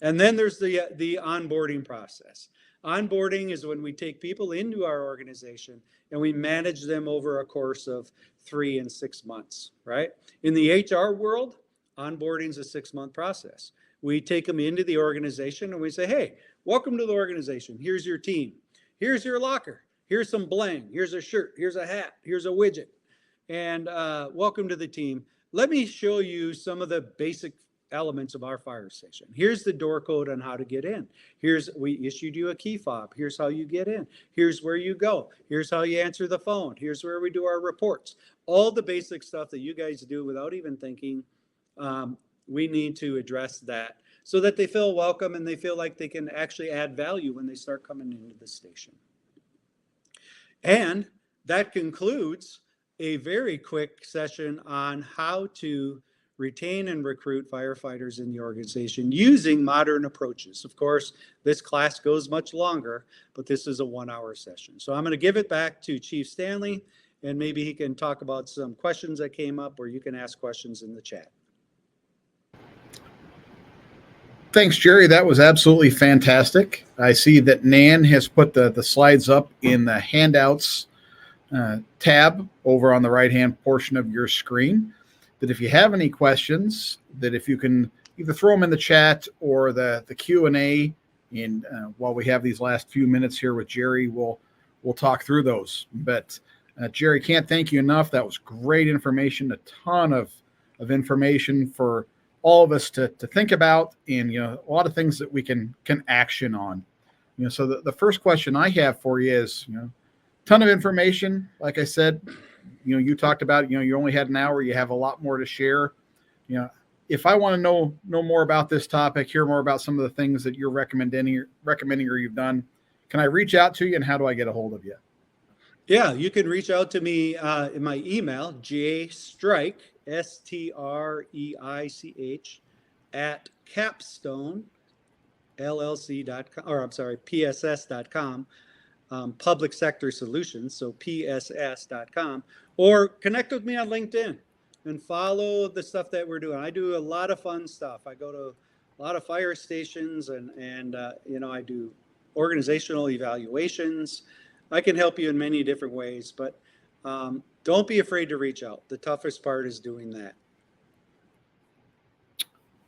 And then there's the onboarding process. Onboarding is when we take people into our organization and we manage them over a course of 3 and 6 months, right? In the HR world, onboarding is a 6-month process. We take them into the organization and we say, hey, welcome to the organization. Here's your team. Here's your locker. Here's some bling. Here's a shirt. Here's a hat. Here's a widget. And welcome to the team. Let me show you some of the basic elements of our fire station. Here's the door code on how to get in. We issued you a key fob. Here's how you get in. Here's where you go. Here's how you answer the phone. Here's where we do our reports. All the basic stuff that you guys do without even thinking. We need to address that so that they feel welcome and they feel like they can actually add value when they start coming into the station. And that concludes a very quick session on how to retain and recruit firefighters in the organization using modern approaches. Of course, this class goes much longer, but this is a 1-hour session. So I'm going to give it back to Chief Stanley, and maybe he can talk about some questions that came up, or you can ask questions in the chat. Thanks, Jerry. That was absolutely fantastic. I see that Nan has put the slides up in the handouts tab over on the right-hand portion of your screen. That if you have any questions, that if you can either throw them in the chat or the Q&A, and while we have these last few minutes here with Jerry, we'll talk through those. But Jerry, can't thank you enough. That was great information, a ton of information for all of us to think about, and a lot of things that we can action on. So the first question I have for you is, ton of information. Like I said, you talked about, you only had an hour, you have a lot more to share. If I want to know more about this topic, hear more about some of the things that you're recommending or you've done, can I reach out to you, and how do I get a hold of you? Yeah, you can reach out to me in my email, jstreich, STREICH, at capstonellc.com, or I'm sorry, PSS.com. Public Sector Solutions, so PSS.com, or connect with me on LinkedIn and follow the stuff that we're doing. I do a lot of fun stuff. I go to a lot of fire stations and I do organizational evaluations. I can help you in many different ways, but don't be afraid to reach out. The toughest part is doing that.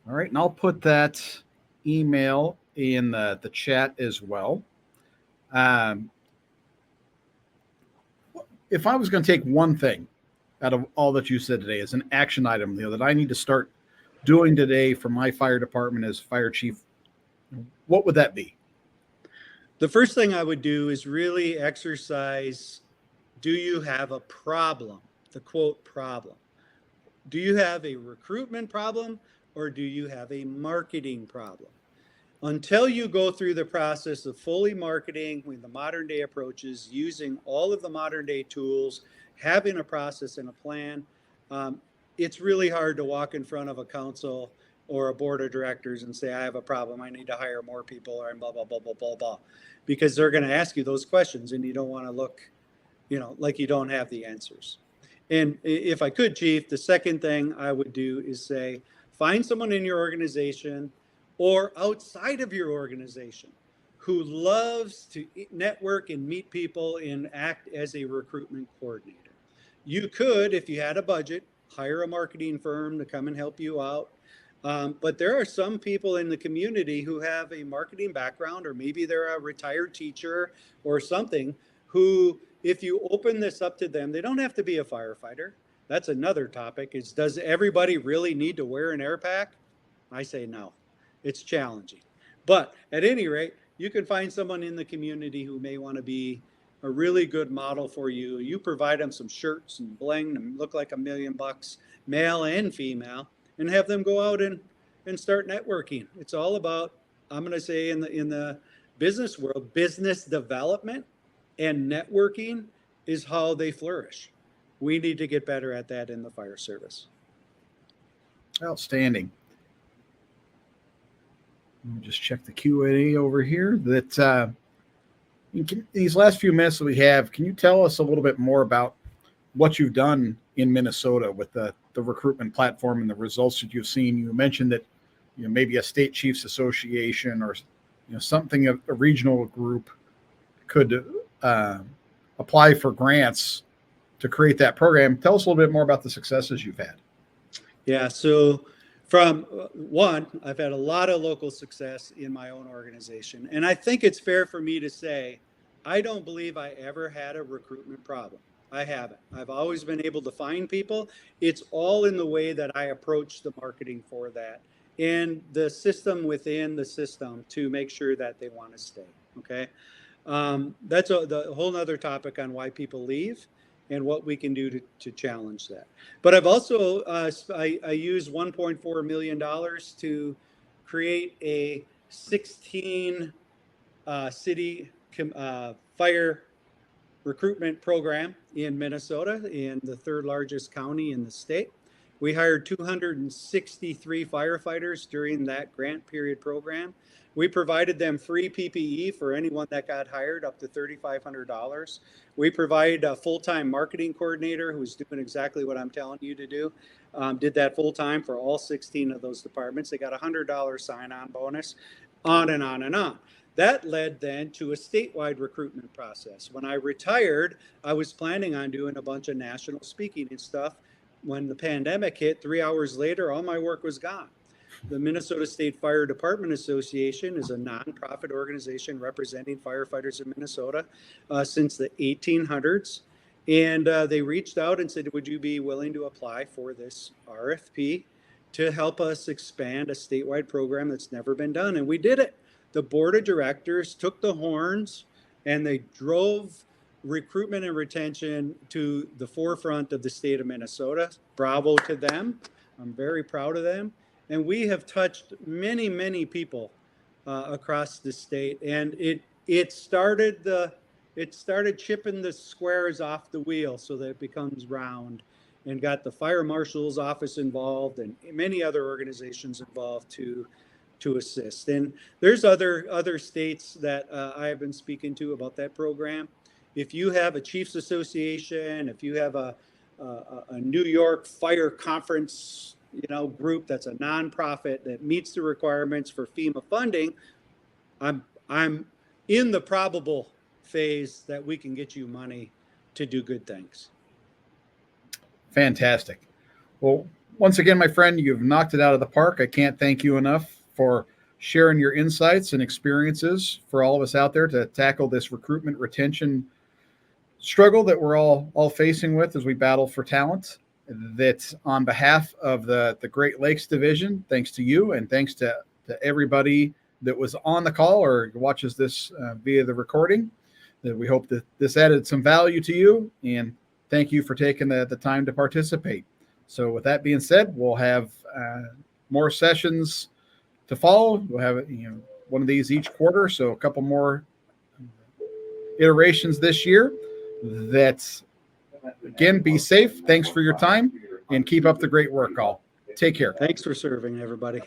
All right, and I'll put that email in the chat as well. If I was going to take one thing out of all that you said today as an action item, that I need to start doing today for my fire department as fire chief, what would that be? The first thing I would do is really exercise, do you have a problem? The quote problem. Do you have a recruitment problem or do you have a marketing problem? Until you go through the process of fully marketing with the modern day approaches, using all of the modern day tools, having a process and a plan, it's really hard to walk in front of a council or a board of directors and say, I have a problem, I need to hire more people, or blah, blah, blah, blah, blah, blah. Because they're going to ask you those questions and you don't want to look, like you don't have the answers. And if I could, Chief, the second thing I would do is say, find someone in your organization or outside of your organization who loves to network and meet people and act as a recruitment coordinator. You could, if you had a budget, hire a marketing firm to come and help you out. But there are some people in the community who have a marketing background, or maybe they're a retired teacher or something, who, if you open this up to them, they don't have to be a firefighter. That's another topic, is does everybody really need to wear an air pack? I say no. It's challenging. But at any rate, you can find someone in the community who may want to be a really good model for you. You provide them some shirts and bling and look like $1 million, male and female, and have them go out and start networking. It's all about, I'm going to say in the business world, business development and networking is how they flourish. We need to get better at that in the fire service. Outstanding. Let me just check the Q&A over here. That these last few minutes that we have, can you tell us a little bit more about what you've done in Minnesota with the recruitment platform and the results that you've seen? You mentioned that maybe a state chiefs association or something, a regional group could apply for grants to create that program. Tell us a little bit more about the successes you've had. Yeah, so from one, I've had a lot of local success in my own organization. And I think it's fair for me to say, I don't believe I ever had a recruitment problem. I haven't. I've always been able to find people. It's all in the way that I approach the marketing for that and the system within the system to make sure that they want to stay. Okay. That's the whole nother topic on why people leave and what we can do to challenge that. But I've also, I use $1.4 million to create a 16 city fire recruitment program in Minnesota, in the third largest county in the state. We hired 263 firefighters during that grant period program. We provided them free PPE for anyone that got hired, up to $3,500. We provide a full-time marketing coordinator who's doing exactly what I'm telling you to do. Did that full-time for all 16 of those departments. They got a $100 sign-on bonus, on and on and on. That led then to a statewide recruitment process. When I retired, I was planning on doing a bunch of national speaking and stuff. When the pandemic hit, 3 hours later, all my work was gone. The Minnesota State Fire Department Association is a nonprofit organization representing firefighters in Minnesota since the 1800s. And they reached out and said, would you be willing to apply for this RFP to help us expand a statewide program that's never been done? And we did it. The board of directors took the horns and they drove recruitment and retention to the forefront of the state of Minnesota. Bravo to them. I'm very proud of them. And we have touched many, many people across the state. And it started chipping the squares off the wheel so that it becomes round, and got the fire marshal's office involved and many other organizations involved to to assist. And there's other states that I have been speaking to about that program. If you have a Chiefs Association, if you have a New York Fire Conference, group that's a nonprofit that meets the requirements for FEMA funding, I'm in the probable phase that we can get you money to do good things. Fantastic. Well, once again, my friend, you've knocked it out of the park. I can't thank you enough for sharing your insights and experiences for all of us out there to tackle this recruitment retention struggle that we're all facing with as we battle for talent. That on behalf of the Great Lakes Division, thanks to you and thanks to everybody that was on the call or watches this via the recording, that we hope that this added some value to you, and thank you for taking the time to participate. So with that being said, we'll have more sessions to follow. We'll have one of these each quarter, so a couple more iterations this year. That's, again, be safe. Thanks for your time, and keep up the great work, all. Take care. Thanks for serving, everybody.